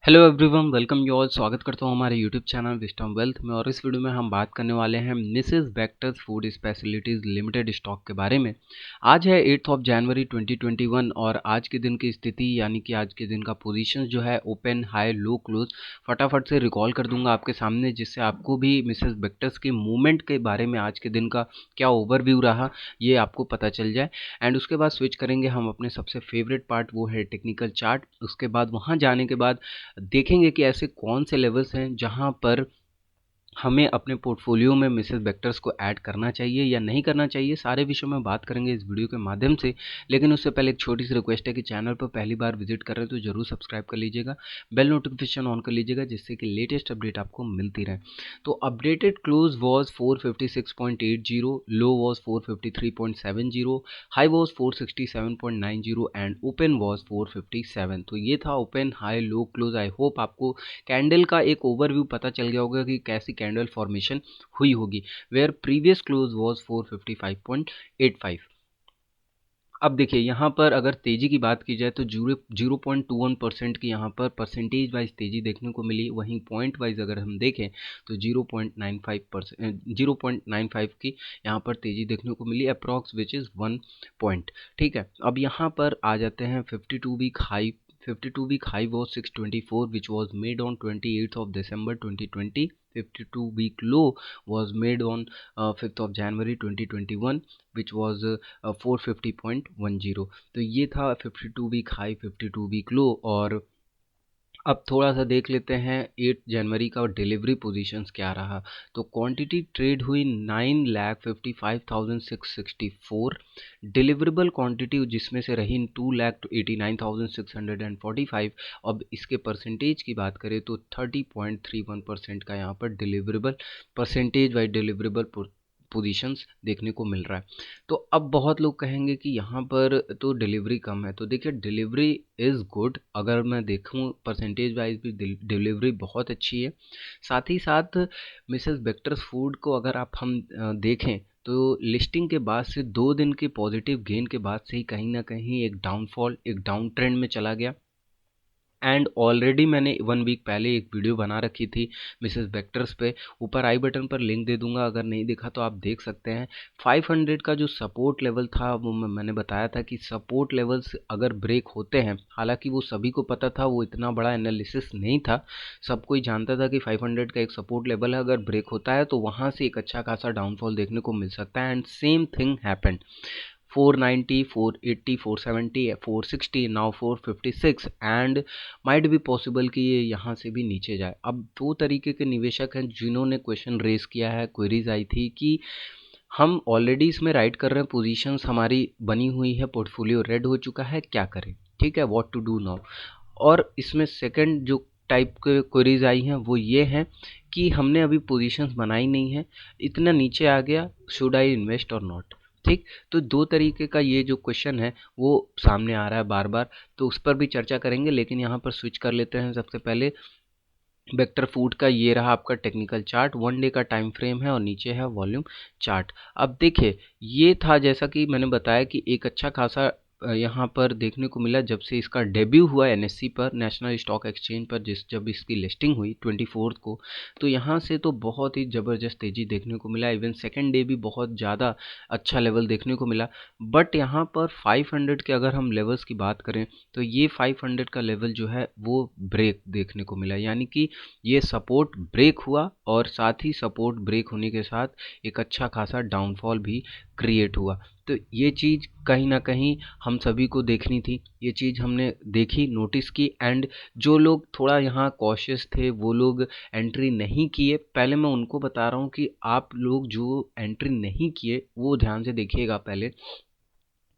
Hello everyone, welcome you all. स्वागत करता हूँ हमारे यूट्यूब चैनल विस्टम वेल्थ में। और इस वीडियो में हम बात करने वाले हैं Mrs Bectors food specialities limited stock के बारे में। आज है 8 जनवरी 2021 और आज के दिन की स्थिति यानी कि आज के दिन का पोजीशन जो है ओपन, हाई, लो, क्लोज फटाफट से रिकॉल कर दूंगा आपके सामने, जिससे आपको भी मिसेस बेक्टर्स के मूवमेंट के बारे में आज के दिन का क्या ओवरव्यू रहा ये आपको पता चल जाए। एंड उसके बाद स्विच करेंगे हम अपने सबसे फेवरेट पार्ट, वो है टेक्निकल चार्ट। उसके बाद वहाँ जाने के बाद देखेंगे कि ऐसे कौन से लेवल्स हैं जहां पर हमें अपने पोर्टफोलियो में मिसेस बेक्टर्स को ऐड करना चाहिए या नहीं करना चाहिए। सारे विषयों में बात करेंगे इस वीडियो के माध्यम से। लेकिन उससे पहले एक छोटी सी रिक्वेस्ट है कि चैनल पर पहली बार विजिट कर रहे हैं तो जरूर सब्सक्राइब कर लीजिएगा, बेल नोटिफिकेशन ऑन कर लीजिएगा, जिससे कि लेटेस्ट अपडेट आपको मिलती रहे। तो updated close was 456.80, low was 453.70, high was 467.90 and open was 457। तो ये था open, high, low, close. I hope आपको कैंडल का एक ओवरव्यू पता चल गया होगा कि कैसी कैंडल फॉर्मेशन हुई होगी। Where previous close was 455.85। अब देखिए यहाँ पर अगर तेजी की बात की जाए तो 0.21% की यहाँ पर परसेंटेज वाइज तेजी देखने को मिली। वहीं पॉइंट वाइज अगर हम देखें तो 0.95 की यहाँ पर तेजी देखने को मिली, अप्रॉक्स विच इज़ 1 पॉइंट। ठीक है, अब यहाँ पर आ जाते हैं 52 week high was 624 which was made on 28th of December 2020. 52 week low was made on 5th of January 2021 which was 450.10। तो ये था 52 वीक हाई, 52 वीक लो। और अब थोड़ा सा देख लेते हैं 8 जनवरी का डिलीवरी पोजीशंस क्या रहा। तो क्वांटिटी ट्रेड हुई 9,55,664, डिलीवरेबल क्वांटिटी जिसमें से रही 2,89,645। अब इसके परसेंटेज की बात करें तो 30.31% का यहाँ पर deliverable percentage wise deliverable positions देखने को मिल रहा है। तो अब बहुत लोग कहेंगे कि यहाँ पर तो डिलीवरी कम है। तो देखिए, डिलीवरी इज़ गुड। अगर मैं देखूँ परसेंटेज वाइज भी डिलीवरी बहुत अच्छी है। साथ ही साथ मिसेस बेक्टर्स फूड को अगर हम देखें तो लिस्टिंग के बाद से 2 दिन के पॉजिटिव गेन के बाद से ही कहीं ना कहीं एक डाउनफॉल, एक डाउन ट्रेंड में चला गया। एंड ऑलरेडी मैंने 1 वीक पहले एक वीडियो बना रखी थी मिसेस बेक्टर्स पे। ऊपर आई बटन पर लिंक दे दूंगा, अगर नहीं देखा तो आप देख सकते हैं। 500 का जो सपोर्ट लेवल था वो मैंने बताया था कि सपोर्ट लेवल्स अगर ब्रेक होते हैं, हालांकि वो सभी को पता था, वो इतना बड़ा एनालिसिस नहीं था, सब कोई जानता था कि 500 का एक सपोर्ट लेवल है, अगर ब्रेक होता है तो वहाँ से एक अच्छा खासा डाउनफॉल देखने को मिल सकता है। And same thing happened. 490, 480, 470, 460, now 456 and might be possible कि ये यहाँ से भी नीचे जाए। अब 2 तरीके के निवेशक हैं जिन्होंने क्वेश्चन रेस किया है, क्वेरीज आई थी कि हम ऑलरेडी इसमें राइट कर रहे हैं, पोजीशंस हमारी बनी हुई है, पोर्टफोलियो रेड हो चुका है, क्या करें? ठीक है, व्हाट टू डू नाउ। और इसमें सेकंड जो टाइप के क्वेरीज आई हैं वो ये हैं कि हमने अभी पोजीशंस बनाई नहीं है, इतना नीचे आ गया, शुड आई इन्वेस्ट और नॉट? ठीक, तो 2 तरीके का ये जो क्वेश्चन है वो सामने आ रहा है बार बार, तो उस पर भी चर्चा करेंगे। लेकिन यहाँ पर स्विच कर लेते हैं सबसे पहले। वेक्टर फूड का ये रहा आपका टेक्निकल चार्ट, 1 डे का टाइम फ्रेम है और नीचे है वॉल्यूम चार्ट। अब देखिए, ये था जैसा कि मैंने बताया कि एक अच्छा खासा यहाँ पर देखने को मिला जब से इसका डेब्यू हुआ एनएससी पर, नेशनल स्टॉक एक्सचेंज पर, जब इसकी लिस्टिंग हुई 24 को। तो यहाँ से तो बहुत ही ज़बरदस्त तेज़ी देखने को मिला। इवन सेकेंड डे भी बहुत ज़्यादा अच्छा लेवल देखने को मिला। बट यहाँ पर 500 के अगर हम लेवल्स की बात करें तो ये 500 का लेवल जो है वो ब्रेक देखने को मिला, यानी कि ये सपोर्ट ब्रेक हुआ और साथ ही सपोर्ट ब्रेक होने के साथ एक अच्छा खासा डाउनफॉल भी क्रिएट हुआ। तो ये चीज़ कहीं ना कहीं हम सभी को देखनी थी, ये चीज़ हमने देखी, नोटिस की। एंड जो लोग थोड़ा यहाँ कॉशियस थे वो लोग एंट्री नहीं किए। पहले मैं उनको बता रहा हूँ कि आप लोग जो एंट्री नहीं किए वो ध्यान से देखिएगा पहले।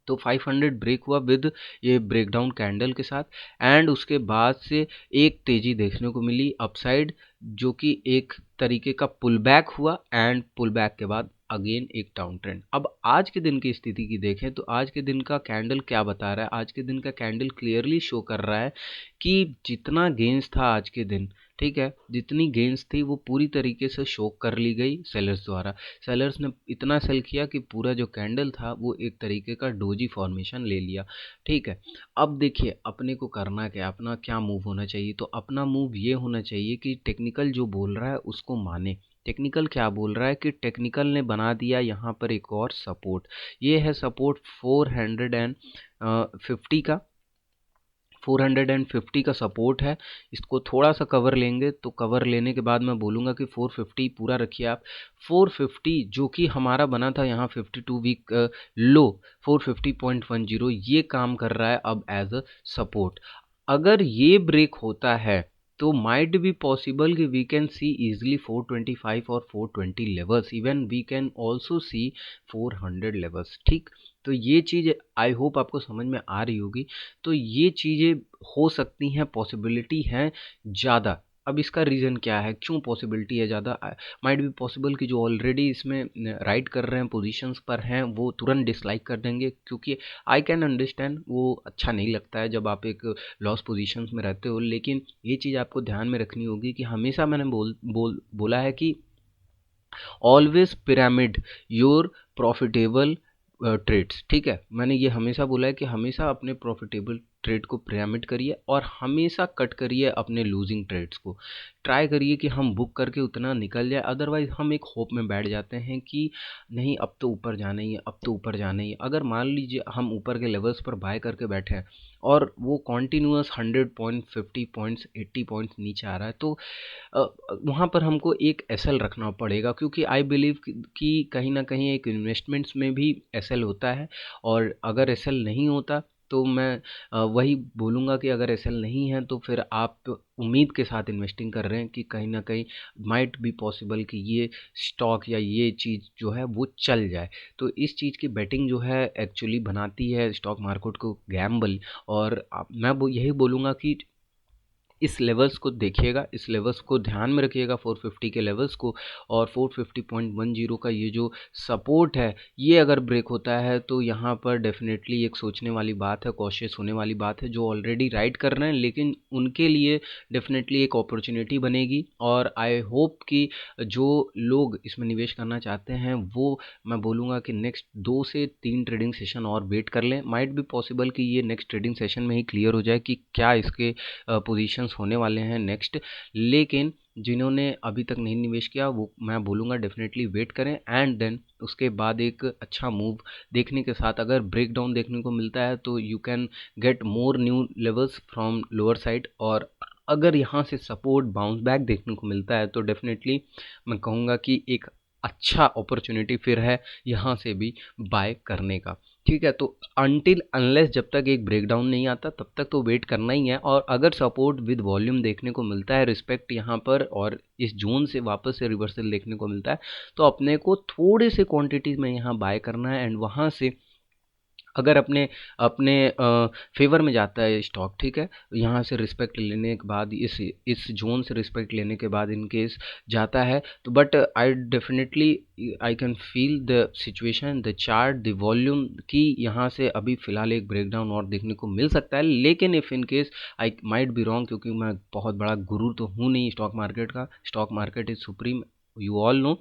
तो 500 ब्रेक हुआ विद ये ब्रेकडाउन कैंडल के साथ, एंड उसके बाद से एक तेज़ी देखने को मिली अपसाइड, जो कि एक तरीके का पुल बैक हुआ एंड पुल बैक के बाद अगेन एक डाउन ट्रेंड। अब आज के दिन की स्थिति की देखें तो आज के दिन का कैंडल क्या बता रहा है, आज के दिन का कैंडल क्लियरली शो कर रहा है कि जितना गेंस था आज के दिन, ठीक है, जितनी गेंस थी वो पूरी तरीके से शो कर ली गई सेलर्स द्वारा। सेलर्स ने इतना सेल किया कि पूरा जो कैंडल था वो एक तरीके का डोजी फॉर्मेशन ले लिया, ठीक है। अब देखिए अपने को करना क्या, अपना क्या मूव होना चाहिए, तो अपना मूव ये होना चाहिए कि टेक्निकल जो बोल रहा है उसको माने। टेक्निकल क्या बोल रहा है कि टेक्निकल ने बना दिया यहाँ पर एक और सपोर्ट, ये है सपोर्ट 450 का, 450 का सपोर्ट है। इसको थोड़ा सा कवर लेंगे तो कवर लेने के बाद मैं बोलूँगा कि 450 पूरा रखिए आप। 450 जो कि हमारा बना था यहाँ 52 वीक लो 450.10, ये काम कर रहा है अब एज अ सपोर्ट। अगर ये ब्रेक होता है तो माइट बी पॉसिबल कि वी कैन सी इजीली 425 और 420 levels, even we can also see 400 levels, ठीक। तो ये चीज़ आई होप आपको समझ में आ रही होगी। तो ये चीज़ें हो सकती हैं, पॉसिबिलिटी हैं ज़्यादा। अब इसका रीज़न क्या है, क्यों पॉसिबिलिटी है ज़्यादा? माइट बी पॉसिबल कि जो ऑलरेडी इसमें राइड कर रहे हैं, पोजीशंस पर हैं, वो तुरंत डिसलाइक कर देंगे, क्योंकि आई कैन अंडरस्टैंड वो अच्छा नहीं लगता है जब आप एक लॉस पोजीशंस में रहते हो। लेकिन ये चीज़ आपको ध्यान में रखनी होगी कि हमेशा मैंने बोला है कि always pyramid your profitable trades, ठीक है। मैंने ये हमेशा बोला है कि हमेशा अपने प्रॉफिटेबल ट्रेड को पिरामिड करिए और हमेशा कट करिए अपने लूजिंग ट्रेड्स को। ट्राई करिए कि हम बुक करके उतना निकल जाए, अदरवाइज हम एक होप में बैठ जाते हैं कि नहीं अब तो ऊपर जाना ही है, अब तो ऊपर जाना ही है। अगर मान लीजिए हम ऊपर के लेवल्स पर बाय करके बैठे हैं और वो कॉन्टीन्यूअस 100 पॉइंट, 50 पॉइंट्स, 80 पॉइंट्स नीचे आ रहा है, तो वहाँ पर हमको एक एसएल रखना पड़ेगा, क्योंकि आई बिलीव कि कहीं ना कहीं एक इन्वेस्टमेंट्स में भी एसएल होता है। और अगर एसएल नहीं होता तो मैं वही बोलूँगा कि अगर एसएल नहीं है तो फिर आप उम्मीद के साथ इन्वेस्टिंग कर रहे हैं कि कहीं ना कहीं माइट बी पॉसिबल कि ये स्टॉक या ये चीज़ जो है वो चल जाए। तो इस चीज़ की बेटिंग जो है एक्चुअली बनाती है स्टॉक मार्केट को गैम्बल। और मैं यही बोलूँगा कि इस लेवल्स को देखिएगा, इस लेवल्स को ध्यान में रखिएगा, 450 के लेवल्स को। और 450.10 का ये जो सपोर्ट है, ये अगर ब्रेक होता है तो यहाँ पर डेफिनेटली एक सोचने वाली बात है, कॉशियस होने वाली बात है। जो ऑलरेडी राइड कर रहे हैं लेकिन उनके लिए डेफिनेटली एक अपॉर्चुनिटी बनेगी। और आई होप कि जो लोग इसमें निवेश करना चाहते हैं वो, मैं बोलूँगा कि नेक्स्ट 2 से 3 ट्रेडिंग सेशन और वेट कर लें। माइट बी पॉसिबल कि ये नेक्स्ट ट्रेडिंग सेशन में ही क्लियर हो जाए कि क्या इसके पोजीशंस होने वाले हैं नेक्स्ट। लेकिन जिन्होंने अभी तक नहीं निवेश किया वो, मैं बोलूँगा डेफिनेटली वेट करें एंड देन उसके बाद एक अच्छा मूव देखने के साथ अगर ब्रेक डाउन देखने को मिलता है तो you can get more new levels from lower side. और अगर यहाँ से सपोर्ट बाउंस बैक देखने को मिलता है तो डेफिनेटली मैं कहूँगा कि एक अच्छा अपॉर्चुनिटी फिर है यहाँ से भी बाय करने का, ठीक है। तो अनटिल अनलेस जब तक एक ब्रेकडाउन नहीं आता तब तक तो वेट करना ही है। और अगर सपोर्ट विद वॉल्यूम देखने को मिलता है, रिस्पेक्ट यहाँ पर, और इस जोन से वापस से रिवर्सल देखने को मिलता है, तो अपने को थोड़े से क्वांटिटीज में यहाँ बाय करना है। एंड वहाँ से अगर अपने अपने फेवर में जाता है स्टॉक, ठीक है, यहाँ से रिस्पेक्ट लेने के बाद, इस जोन से रिस्पेक्ट लेने के बाद इन केस जाता है तो, but I definitely I can feel the situation, the chart, the volume कि यहाँ से अभी फ़िलहाल एक ब्रेकडाउन और देखने को मिल सकता है। लेकिन if in case I might be wrong, क्योंकि मैं बहुत बड़ा गुरु तो हूँ नहीं स्टॉक मार्केट का, stock market is supreme, you all know.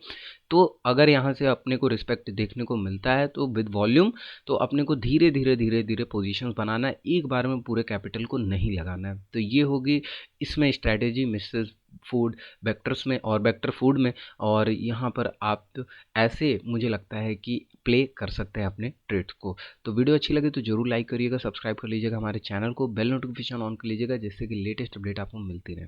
तो अगर यहाँ से अपने को रिस्पेक्ट देखने को मिलता है तो विद वॉल्यूम, तो अपने को धीरे धीरे धीरे धीरे पोजीशंस बनाना है, एक बार में पूरे कैपिटल को नहीं लगाना है। तो ये होगी इसमें स्ट्रैटेजी मिसेस फूड वेक्टर्स में और वेक्टर फूड में। और यहाँ पर आप ऐसे मुझे लगता है कि प्ले कर सकते हैं अपने ट्रेड्स को। तो वीडियो अच्छी लगे तो जरूर लाइक करिएगा, सब्सक्राइब कर लीजिएगा हमारे चैनल को, बेल नोटिफिकेशन ऑन कर लीजिएगा जिससे कि लेटेस्ट अपडेट आपको मिलती रहे।